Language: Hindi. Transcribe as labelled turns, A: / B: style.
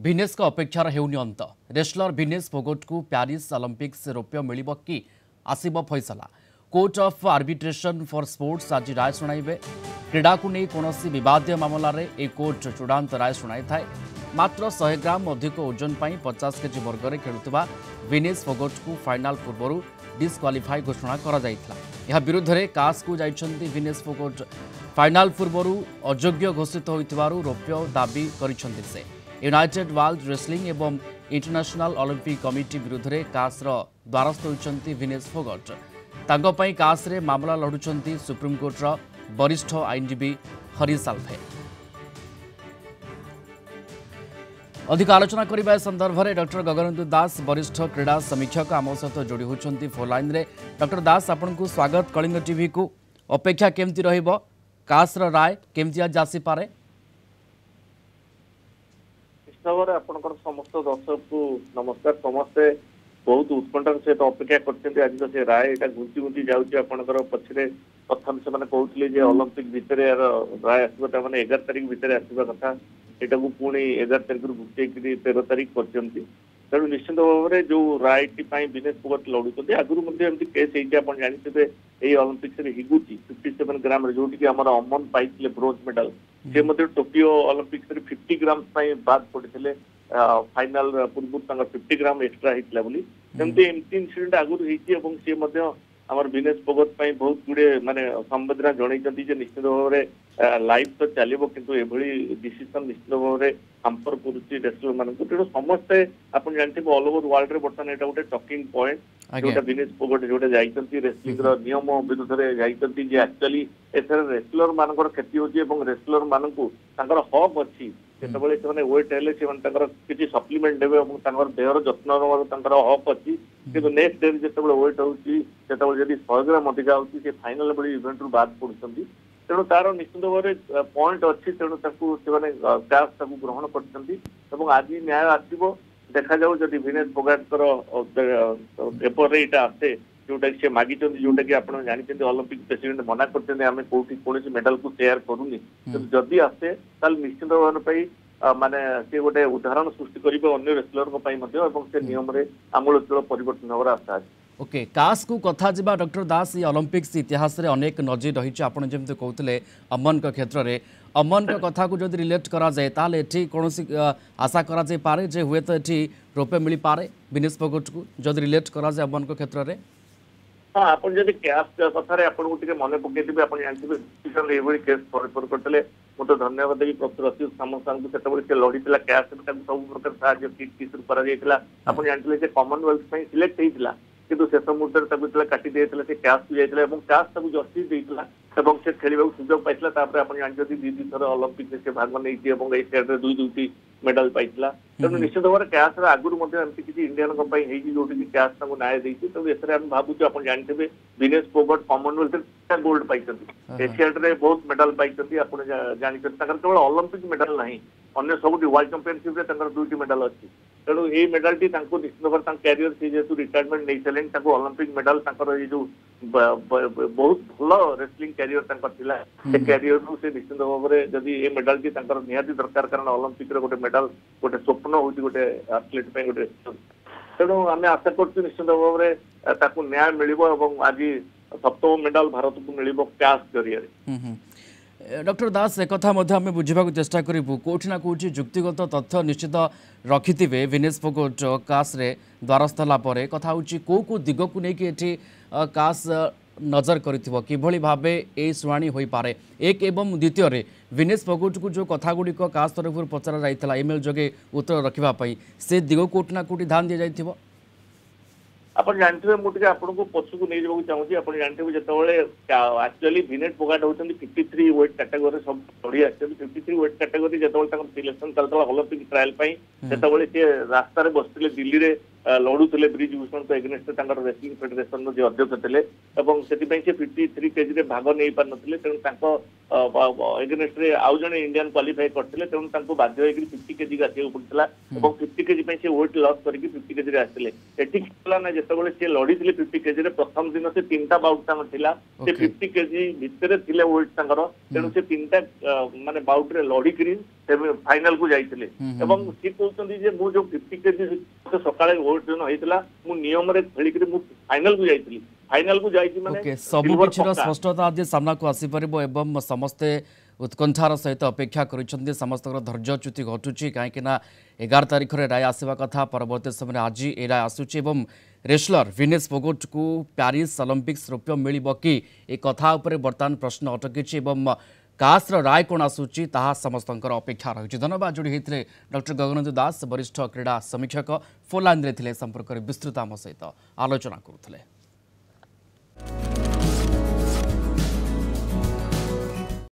A: ଭିନେସ ଅପେକ୍ଷାର ହେଉନି ଅନ୍ତ। ରେସଲର ଭିନେସ ଫୋଗଟକୁ ପ୍ୟାରିସ୍ ଅଲିମ୍ପିକ୍ସ ରୌପ୍ୟ ମିଳିବ କି ଆସିବ ଫଇସଲା। କୋର୍ଟ ଅଫ୍ ଆର୍ବିଟ୍ରେସନ୍ ଫର୍ ସ୍ପୋର୍ट्ସ ଆଜି ରାୟ ଶୁଣାଇବେ। କ୍ରୀଡ଼ାକୁ ନେଇ କୌଣସି ବିବାଦୀୟ ମାମଲାରେ ଏହି କୋର୍ଟ ଚୂଡ଼ାନ୍ତ ରାୟ ଶୁଣାଇଥାଏ। ମାତ୍ର 100 ଗ୍ରାମ ଅଧିକ ଓଜନ ପାଇଁ 50 କେଜି ବର୍ଗରେ ଖେଳୁଥିବା ଭିନେସ ଫୋଗଟକୁ ଫାଇନାଲ ପୂର୍ବରୁ ଡିସ୍କ୍ୱାଲିଫାଇ ଘୋଷଣା କରାଯାଇଥିଲା। ଏହା ବିରୁଦ୍ଧରେ କାସ୍କୁ ଯାଇଛନ୍ତି ଭିନେସ ଫୋଗଟ। ଫାଇନାଲ ପୂର୍ବରୁ ଅଯୋଗ୍ୟ ଘୋଷିତ ହୋଇଥିବାରୁ ରୌପ୍ୟ ଦାବି କରିଛନ୍ତି ସେ। ୟୁନାଇटेड वर्ल्ड रेसलिंग एवं इंटरनेशनल ओलंपिक कमिटी विरुद्ध कास्र द्वारस्थ होती ଭିନେସ ଫୋଗଟ। ତାଙ୍କ ପାଇଁ କାସ୍ରେ ମାମଲା ଲଢୁଛନ୍ତି ସୁପ୍ରିମକୋର୍ଟର ବରିଷ୍ଠ ଆଇନଜୀବୀ ହରିଶ ଆଲଫେ। अधिक आलोचना करने संदर्भ में डॉक्टर गगनेन्दु दास वरिष्ठ क्रीड़ा समीक्षक आम सहित जोड़ी होती फोन लाइन रे। डॉक्टर दास आपन को स्वागत कलिंग टीवी को। अपेक्षा केमती रहिबो, कास्र राय केमती आज आसीपारे?
B: आपनकर समस्त दर्शक को नमस्कार। समस्ते बहुत उत्कंठार सहित अपेक्षा करते आज तो से राय यहाँ घुंची घुंची जाऊँगी आपंकर पछरे प्रथम से कहते ओलंपिक भितर राय आसवा मैंने 11 तारिख भितर आसवा कथा यहाँ को पुणी 11 तारिख घुचे 13 तारिख कर तेणु निश्चित भाव में जो राय ଭିନେସ ଫୋଗଟ लड़ुंट आगुरी केस आप जानते ये ओलंपिक्स हिगुची 57 ग्राम जो अमन पाई ब्रोंज मेडल से टोकियो ओलंपिक्स 50 ग्राम बाद पड़ते फाइनाल पूर्व 50 ग्राम एक्सट्रा होता एमती इनसीडेंट आगुरी सी आमर ଭିନେସ ଫୋଗଟ बहुत गुड़े माने संवेदना जन निश्चित भाव में लाइफ तो चलो किंतु एभली डिसीजन निश्चित भाव में हाम्पर करुच्ची रेसलर मान तेणु समस्ते आप जानते ऑल ओवर वर्ल्ड बर्तमान यहाँ गोटे टॉकिंग पॉइंट जोटा ଭିନେସ ଫୋଗଟ जोटा जाइछंती रेसलिंग नियम विरुद्ध में जाइछंती जे एक्चुअली एथर रेसलर मानकर क्षति होची रेसलर मानकू तांकर हक अछि जेतबेले से वेट हेले से किसी सप्लीमेंट देवे देहर जत्न नवर हक अच्छी कि नेक्स्ट डे जिते वेट होती जब 100 ग्राम अधिका होती से फाइनाल बड़ी इवेंट रू बाद पड़ुंट तेणु तार निश्चित भाव में पॉइंट अच्छी तेणु कैश ग्रहण कर आज न्याय आसो देखा जाऊ जदि ଭିନେସ ଫୋଗଟର पेपर यहाँ आसे जोटा कि मागी जोटा कि आप जानते ओलंपिक प्रेसिडेंट मना करते आम कौटी कौन मेडल को शेयर करूनी जदि आसे निश्चित भाव में माने से गोटे उदाहरण सृष्टि करेंगे अन्य रेसलर से नियम रे आमूलचूल परिवर्तन होवर आशा है।
A: ओके कास को कथा जिबा डॉक्टर दास ये ओलंपिक्स इतिहास रे अनेक नजीर रही आपन जेमते कहते अमन का क्षेत्र में अमन का कथा को जब रिलेट करा जाए ताले एठी कोनोसी आशा करा जाए पारे जे हुए तो एठी रौप्य मिली पारे ଭିନେସ ଫୋଗଟ को जब रिलेट करा जाए अमन का क्षेत्र में।
B: हाँ आप कैश कथार आपको मन पकईथे आप जानते केस रिपोर्ट करते मुझे धन्यवाद देवी प्रोफेसर अच्युत सामंत से लड़ी कैश सब प्रकार साहय आप जानते कॉमनवेल्थ सिलेक्ट होता किंतु शेष मुहूर्त काटी से कैश को जाता है कैश जस्टिस देता से खेल सुजोग पाई आप जानते 2 थर ओलंपिक से भाग नहीं स्टेट दुईटी मेडल पाई तेणु निश्चित भाव में कैश आगुरी किसी इंडियन जो कैश न्याय देती तेणु एस भावुँ आप जानते ଭିନେସ ଫୋଗଟ कॉमनवेल्थ गोल्ड पाई एशियाड में बहुत मेडल पाई आप जानते केवल ओलंपिक मेडल ना अन्य सब वर्ल्ड चैंपियनशिप में 2टी मेडल अच्छी तेणु ये मेडल टी निश्चित भाव कैरियर से जेहतु रिटायरमेंट नहीं सारे ओलंपिक मेडल ये जो बहुत भल रेसलिंग कैरियर से कैरियर से निश्चित भाव में जदि ये मेडल टी निहाती दरकार कारण ओलंपिक गोटे मेडल गोटे स्वप्न हूँ गोटे एथलीट गोटे तेणु आम आशा कर निश्चित भाव में न्याय मिल आज 7म मेडल भारत को मिल कैश जरिए।
A: डॉक्टर दास एक कथा आम बुझा चेष्टा करूँ कौटि ना कौटि जुक्तिगत तथ्य निश्चित रखि थे ଭିନେସ ଫୋଗଟ कास्रे द्वारस्थ होगापर कथा हूँ कौ दिग को लेकिन कास नजर किभली भाव ये शुणी हो पारे एक एवं द्वितीय ଭିନେସ ଫୋଗଟ को जो कथा गुड़िक कास तरफ पचरा जाता इमेल जोगे उत्तर रखापी से दिग कौटि ना कौटि ध्यान दि जाइथिबो।
B: आप जानते मुझे आपको पछक नहीं जाऊँ चाहूँगी आप जानते जो एक्चुअली ଭିନେସ ଫୋଗଟ होती 53 वेट कैटेगरी सब लड़ी आते 53 वेट कैटेगरी जो सिलेक्शन चलता ओलंपिक ट्रायल से रास्तार बसते दिल्ली में लड़ुले ब्रिज भूषण को एगेन्स्ट रेसलिंग फेडरेशन जो अध्यक्ष थे से 53 केजी भाग नहीं पार नी तेणु एगेन्स्ट आउ जड़े इंडियन क्वालिफाई करते तेणु बाध्य 50 केजी आसो पड़ता 50 केजी से वेट लॉस करके 50 केजी आसते एटिला ना जिते सी लड़ी 50 केजी प्रथम दिन से 3टा बाउट से 50 केजी भितर थे वेट तेणु से 3टा माने बाउट रे लड़िकी फाइनल को जाइथिले एवं सी कहउछन्ती जे मु जो 50 केजी सकाळे ओजन होइतला मु नियम रे खेली के मु फाइनल को जाइथिली फाइनल को जाइछि माने
A: ओके सब किछर स्पष्टता आज सामना को आसी परबो एवं समस्ते उत्कंठार सहित अपेक्षा करिसन्ती समस्त धैर्यच्युति घटुची काहेकि ना 11 तारिख रे राय आसीबा कथा परवर्ती समय आज ए राय आसुची एवं रेसलर विनेश फोगट को पेरिस ओलंपिक्स रौप्य मिलिबो कि ए कथा उपरे वर्तमान प्रश्न अटकिछि एवं कास्र राय कोण आसूची ताहा समस्तंकर अपेक्षा रही। धन्यवाद जोड़ी होते डॉक्टर गगनेंद्र दास वरिष्ठ क्रीड़ा समीक्षक फोन लाइन रे संपर्क विस्तृत आम सहित आलोचना करुले।